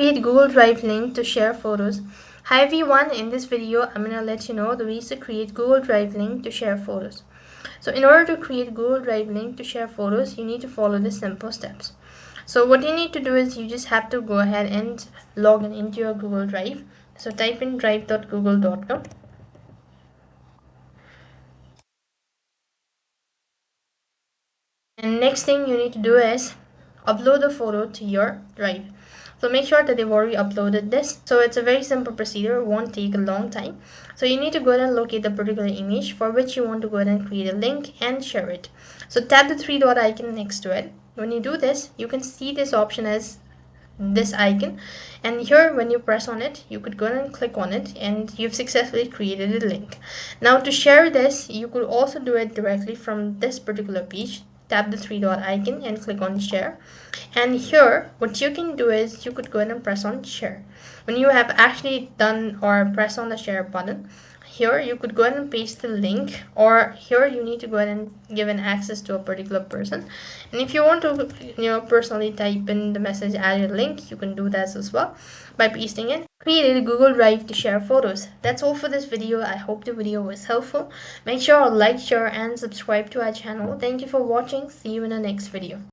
Create Google Drive link to share photos. Hi everyone, in this video I'm going to let you know the ways to create Google Drive link to share photos. So in order to create Google Drive link to share photos, you need to follow the simple steps. So what you need to do is you just have to go ahead and log in into your Google Drive. So type in drive.google.com. And next thing you need to do is upload the photo to your drive. So make sure that they've already uploaded this. So it's a very simple procedure, it won't take a long time. So you need to go ahead and locate the particular image for which you want to go ahead and create a link and share it. So tap the three dot icon next to it. When you do this, you can see this option as this icon, and here when you press on it, you could go ahead and click on it and you've successfully created a link. Now to share this, you could also do it directly from this particular page. Tap the three dot icon and click on share, and here what you can do is you could go ahead and press on share. When you have actually done or press on the share button, here you could go ahead and paste the link, or here you need to go ahead and give an access to a particular person. And if you want to personally type in the message, add your link, you can do that as well by pasting it. Create a Google Drive to share photos. That's all for this video. I hope the video was helpful. Make sure to like, share and subscribe to our channel. Thank you for watching. See you in the next video.